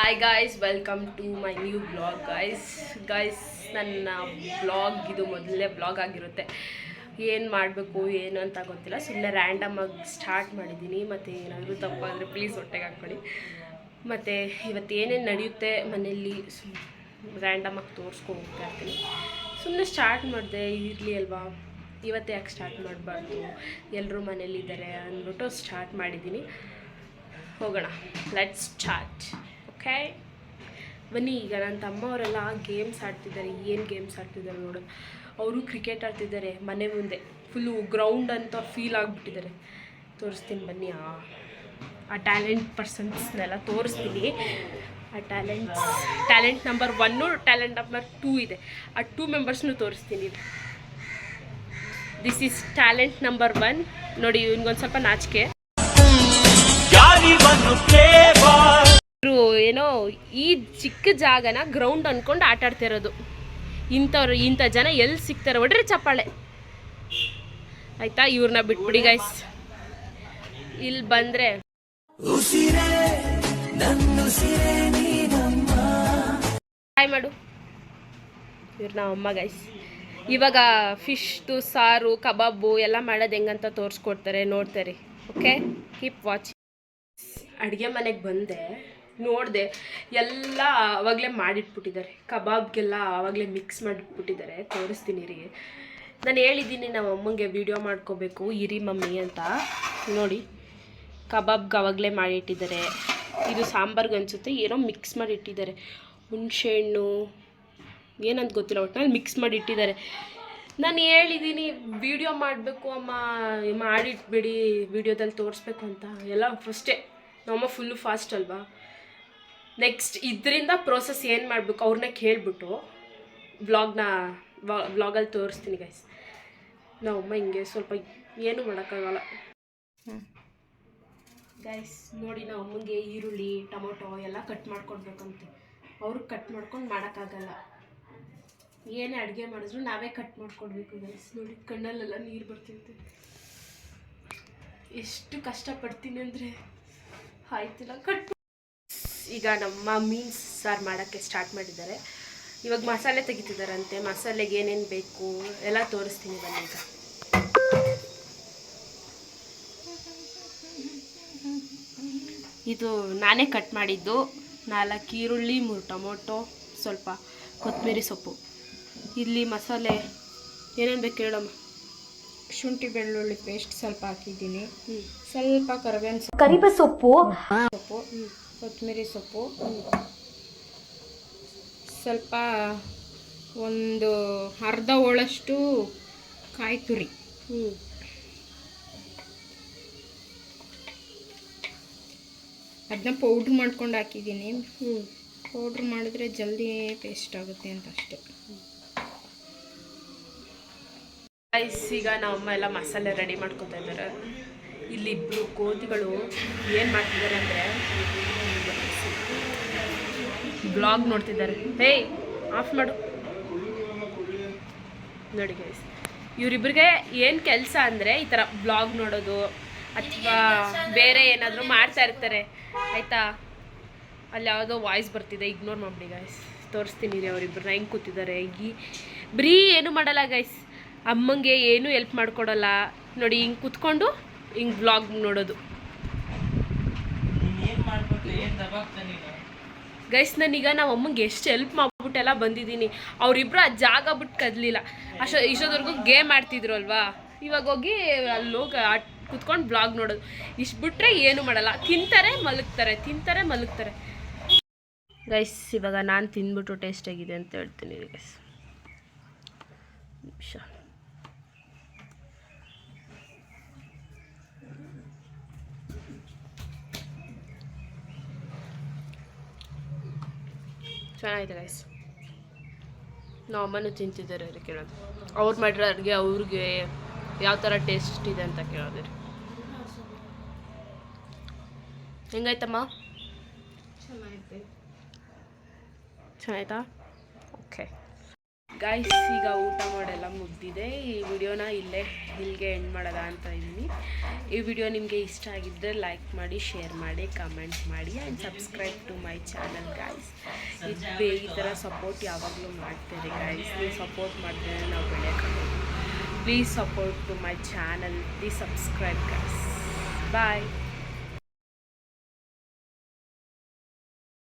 Hi guys, welcome to my new blog. Guys ನನ್ನ blog ಇದು ಮೊದಲನೇ ಬ್ಲಾಗ್ ಆಗಿರುತ್ತೆ. ಏನು ಮಾಡಬೇಕು ಏನು ಅಂತ ಗೊತ್ತಿಲ್ಲ, ಸುಮ್ಮನೆ ರ್ಯಾಂಡಮಾಗಿ ಸ್ಟಾರ್ಟ್ ಮಾಡಿದ್ದೀನಿ. ಮತ್ತು ಏನಾದರೂ ತಪ್ಪಾದರೆ ಪ್ಲೀಸ್ ಹೊಟ್ಟೆಗೆ ಹಾಕ್ಕೊಳ್ಳಿ. ಮತ್ತು ಇವತ್ತು ಏನೇನು ನಡೆಯುತ್ತೆ ಮನೆಯಲ್ಲಿ ರ್ಯಾಂಡಮಾಗಿ ತೋರಿಸ್ಕೊಂಡು ಹೋಗ್ತಾ ಇರ್ತೀನಿ. ಸುಮ್ಮನೆ ಸ್ಟಾರ್ಟ್ ಮಾಡಿದೆ, ಇರಲಿ ಅಲ್ವಾ, ಇವತ್ತೇ ಯಾಕೆ ಸ್ಟಾರ್ಟ್ ಮಾಡಬಾರ್ದು, ಎಲ್ಲರೂ ಮನೇಲಿದ್ದಾರೆ ಅಂದ್ಬಿಟ್ಟು ಸ್ಟಾರ್ಟ್ ಮಾಡಿದ್ದೀನಿ. ಹೋಗೋಣ, ಲೆಟ್ಸ್ ಸ್ಟಾರ್ಟ್. ಓಕೆ ಬನ್ನಿ. ಈಗ ನನ್ನ ತಮ್ಮವರೆಲ್ಲ ಗೇಮ್ಸ್ ಆಡ್ತಿದ್ದಾರೆ. ಏನು ಗೇಮ್ಸ್ ಆಡ್ತಿದ್ದಾರೆ ನೋಡೋದು. ಅವರು ಕ್ರಿಕೆಟ್ ಆಡ್ತಿದ್ದಾರೆ ಮನೆ ಮುಂದೆ. ಫುಲ್ಲು ಗ್ರೌಂಡ್ ಅಂತ ಫೀಲ್ ಆಗಿಬಿಟ್ಟಿದ್ದಾರೆ. ತೋರಿಸ್ತೀನಿ ಬನ್ನಿ. ಆ ಟ್ಯಾಲೆಂಟ್ ಪರ್ಸನ್ಸ್ನೆಲ್ಲ ತೋರಿಸ್ತೀನಿ. ಆ ಟ್ಯಾಲೆಂಟ್ ನಂಬರ್ 1, ಟ್ಯಾಲೆಂಟ್ ನಂಬರ್ 2 ಇದೆ. ಆ 2 ಮೆಂಬರ್ಸ್ನು ತೋರಿಸ್ತೀನಿ. This is talent number 1. ನೋಡಿ, ಇವನಿಗೊಂದು ಸ್ವಲ್ಪ ನಾಚಿಕೆ. ಏನೋ ಈ ಚಿಕ್ಕ ಜಾಗನ ಗ್ರೌಂಡ್ ಅನ್ಕೊಂಡು ಆಟ ಆಡ್ತಿರೋದು. ಇಂಥ ಜನ ಎಲ್ಲಿ ಸಿಗ್ತಾರೆ? ಹೊಡ್ರಿ ಚಪ್ಪಾಳೆ, ಆಯ್ತಾ? ಇವ್ರನ್ನ ಬಿಟ್ಬಿಡಿ ಗೈಸ್. ಇಲ್ಲಿ ಬಂದ್ರೆ ಹಾಯ್ ಮಾಡು. ಇವ್ರನ್ನ ಅಮ್ಮ ಗೈಸ್. ಇವಾಗ ಫಿಶ್ದು ಸಾರು, ಕಬಾಬು ಎಲ್ಲ ಮಾಡೋದು ಹೆಂಗಂತ ತೋರಿಸ್ಕೊಡ್ತಾರೆ, ನೋಡ್ತಾರೆ. Okay, keep watch. ಅಡುಗೆ ಮನೆಗೆ ಬಂದೆ, ನೋಡಿದೆ ಎಲ್ಲ ಆವಾಗಲೇ ಮಾಡಿಟ್ಬಿಟ್ಟಿದ್ದಾರೆ. ಕಬಾಬ್ಗೆಲ್ಲ ಆವಾಗಲೇ ಮಿಕ್ಸ್ ಮಾಡಿಟ್ಬಿಟ್ಟಿದ್ದಾರೆ. ತೋರಿಸ್ತೀನಿ ರೀ. ನಾನು ಹೇಳಿದ್ದೀನಿ ನಮ್ಮ ಅಮ್ಮಂಗೆ ವೀಡಿಯೋ ಮಾಡ್ಕೋಬೇಕು ಇರಿ ಮಮ್ಮಿ ಅಂತ. ನೋಡಿ, ಕಬಾಬ್ಗೆ ಆವಾಗಲೇ ಮಾಡಿಟ್ಟಿದ್ದಾರೆ. ಇದು ಸಾಂಬಾರ್ಗೆ ಅನಿಸುತ್ತೆ ಏನೋ ಮಿಕ್ಸ್ ಮಾಡಿ ಇಟ್ಟಿದ್ದಾರೆ. ಹುಣಸೆಹಣ್ಣು ಏನಂತ ಗೊತ್ತಿಲ್ಲ, ಒಟ್ಟಿನಲ್ಲಿ ಮಿಕ್ಸ್ ಮಾಡಿ ಇಟ್ಟಿದ್ದಾರೆ. ನಾನು ಹೇಳಿದ್ದೀನಿ ವೀಡಿಯೋ ಮಾಡಬೇಕು ಅಮ್ಮ, ಮಾಡಿಟ್ಬಿಡಿ, ವೀಡಿಯೋದಲ್ಲಿ ತೋರಿಸ್ಬೇಕು ಅಂತ. ಎಲ್ಲ ಫಸ್ಟೇ ನಮ್ಮಮ್ಮ ಫುಲ್ಲು ಫಾಸ್ಟ್ ಅಲ್ವಾ. ನೆಕ್ಸ್ಟ್ ಇದರಿಂದ ಪ್ರೋಸೆಸ್ ಏನು ಮಾಡಬೇಕು ಅವ್ರನ್ನೇ ಕೇಳಿಬಿಟ್ಟು ವ್ಲಾಗಲ್ಲಿ ತೋರಿಸ್ತೀನಿ ಗೈಸ್. ನಮ್ಮಮ್ಮ ಹಿಂಗೆ ಸ್ವಲ್ಪ ಏನೂ ಮಾಡೋಕ್ಕಾಗಲ್ಲ ಗೈಸ್. ನೋಡಿ, ನಾವು ಅಮ್ಮಂಗೆ ಈರುಳ್ಳಿ, ಟೊಮೊಟೊ ಎಲ್ಲ ಕಟ್ ಮಾಡ್ಕೊಡ್ಬೇಕಂತೆ. ಅವ್ರಿಗೆ ಕಟ್ ಮಾಡ್ಕೊಂಡು ಮಾಡೋಕ್ಕಾಗಲ್ಲ. ಏನೇ ಅಡುಗೆ ಮಾಡಿದ್ರು ನಾವೇ ಕಟ್ ಮಾಡ್ಕೊಡ್ಬೇಕು ಗೈಸ್. ನೋಡಿ, ಕಣ್ಣಲ್ಲೆಲ್ಲ ನೀರು ಬರ್ತಿರುತ್ತೆ. ಎಷ್ಟು ಕಷ್ಟಪಡ್ತೀನಿ ಅಂದರೆ ಆಯ್ತಿಲ್ಲ. ಈಗ ನಮ್ಮ ಮೀನು ಸಾರು ಮಾಡೋಕ್ಕೆ ಸ್ಟಾರ್ಟ್ ಮಾಡಿದ್ದಾರೆ. ಇವಾಗ ಮಸಾಲೆ ತೆಗಿತಿದ್ದಾರಂತೆ. ಮಸಾಲೆಗೆ ಏನೇನು ಬೇಕು ಎಲ್ಲ ತೋರಿಸ್ತೀನಿ ಬನ್ನಿ. ಈಗ ಇದು ನಾನೇ ಕಟ್ ಮಾಡಿದ್ದು. 4 ಈರುಳ್ಳಿ, 3 ಟೊಮೊಟೊ, ಸ್ವಲ್ಪ ಕೊತ್ತಂಬರಿ ಸೊಪ್ಪು. ಇಲ್ಲಿ ಮಸಾಲೆ ಏನೇನು ಬೇಕು ಹೇಳಮ್ಮ. ಶುಂಠಿ ಬೆಳ್ಳುಳ್ಳಿ ಪೇಸ್ಟ್ ಸ್ವಲ್ಪ ಹಾಕಿದ್ದೀನಿ. ಸ್ವಲ್ಪ ಕರಿಬೇವು ಸೊಪ್ಪು, ಕೊತ್ತಂಬರಿ ಸೊಪ್ಪು, ಸ್ವಲ್ಪ ಒಂದು ಅರ್ಧ ಹೋಳಷ್ಟು ಕಾಯಿ ತುರಿ, ಅದನ್ನ ಪೌಡ್ರ್ ಮಾಡ್ಕೊಂಡು ಹಾಕಿದ್ದೀನಿ. ಪೌಡ್ರ್ ಮಾಡಿದ್ರೆ ಜಲ್ದಿ ಪೇಸ್ಟ್ ಆಗುತ್ತೆ ಅಂತ ಅಷ್ಟೇ. ಈಗ ನಮ್ಮಮ್ಮ ಎಲ್ಲ ಮಸಾಲೆ ರೆಡಿ ಮಾಡ್ಕೊತಾ ಇದ್ದಾರೆ. ಇಲ್ಲಿ ಇಬ್ಬರು ಕೋತಿಗಳು ಏನು ಮಾಡ್ತಿದ್ದಾರೆ ಅಂದರೆ ಬ್ಲಾಗ್ ನೋಡ್ತಿದ್ದಾರೆ. ಹೇ, ಆಫ್ ಮಾಡು. ನೋಡಿ ಗೈಸ್, ಇವರಿಬ್ಬರಿಗೆ ಏನು ಕೆಲಸ ಅಂದರೆ ಈ ಥರ ಬ್ಲಾಗ್ ನೋಡೋದು ಅಥವಾ ಬೇರೆ ಏನಾದರೂ ಮಾಡ್ತಾ ಇರ್ತಾರೆ, ಆಯಿತಾ? ಅಲ್ಲಿ ಯಾವುದೋ ವಾಯ್ಸ್ ಬರ್ತಿದೆ, ಇಗ್ನೋರ್ ಮಾಡಿಬಿಡಿ ಗೈಸ್. ತೋರಿಸ್ತೀನಿ ರೀ ಅವರಿಬ್ಬರನ್ನ ಹೆಂಗೆ ಕೂತಿದ್ದಾರೆ. ಬರೀ ಏನು ಮಾಡಲ್ಲ ಗೈಸ್. ಅಮ್ಮಂಗೆ ಏನೂ ಹೆಲ್ಪ್ ಮಾಡಿಕೊಡಲ್ಲ. ನೋಡಿ, ಹಿಂಗೆ ಕೂತ್ಕೊಂಡು ಹಿಂಗೆ ಬ್ಲಾಗ್ ನೋಡೋದು ಗೈಸ್. ನಾನೀಗ ನಾವು ಅಮ್ಮಂಗೆ ಎಷ್ಟು ಹೆಲ್ಪ್ ಮಾಡ್ಬಿಟ್ಟೆಲ್ಲ ಬಂದಿದ್ದೀನಿ. ಅವರಿಬ್ಬರು ಆ ಜಾಗ ಬಿಟ್ಟು ಕದಲಿಲ್ಲ. ಇಷ್ಟೊತ್ತವರೆಗೂ ಗೇಮ್ ಆಡ್ತಿದ್ರು ಅಲ್ವಾ. ಇವಾಗ ಹೋಗಿ ಅಲ್ಲಿ ಹೋಗಿ ಕೂತ್ಕೊಂಡು ಬ್ಲಾಗ್ ನೋಡೋದು. ಇಷ್ಟು ಬಿಟ್ಟರೆ ಏನೂ ಮಾಡಲ್ಲ. ತಿಂತಾರೆ ಮಲಗ್ತಾರೆ ಗೈಸ್. ಇವಾಗ ನಾನು ತಿಂದ್ಬಿಟ್ಟು ಟೇಸ್ಟ್ ಆಗಿದೆ ಅಂತ ಹೇಳ್ತೀನಿ ಗೈಸ್. ನಿಮಿಷ. ಚೆನ್ನಾಗಿದೆ ಗೈಸ್. ನಾವು ಅಮ್ಮನೂ ತಿಂತಿದ್ದಾರೆ ರೀ. ಕೇಳೋದು ಅವ್ರು ಮಾಡಿರೋ ಅಡುಗೆ ಅವ್ರಿಗೆ ಯಾವ ಥರ ಟೇಸ್ಟ್ ಇದೆ ಅಂತ ಕೇಳೋದು ರೀ. ಹೆಂಗಾಯ್ತಮ್ಮ? ಚೆನ್ನಾಯ್ತಾ? ಓಕೆ. ಗಾಯ್ಸ್ ಈಗ ಊಟ ಮಾಡೆಲ್ಲ ಮುಗ್ದಿದೆ. ಈ ವಿಡಿಯೋನ ಇಲ್ಲಿಗೆ ಎಂಡ್ ಮಾಡೋದ ಅಂತ ಇದ್ದೀನಿ. ಈ ವಿಡಿಯೋ ನಿಮಗೆ ಇಷ್ಟ ಆಗಿದ್ದರೆ ಲೈಕ್ ಮಾಡಿ, ಶೇರ್ ಮಾಡಿ, ಕಮೆಂಟ್ ಮಾಡಿ and subscribe to my channel guys. ಈ ಥರ ಸಪೋರ್ಟ್ ಯಾವಾಗಲೂ ಮಾಡ್ತೀರಿ ಗಾಯ್ಸ್. ನೀವು ಸಪೋರ್ಟ್ ಮಾಡಿದ್ರೆ ನಾವು ಬೆಳೆಯೋಕ್ಕಾಗೋದು. Please support to my channel, please subscribe guys. Bye.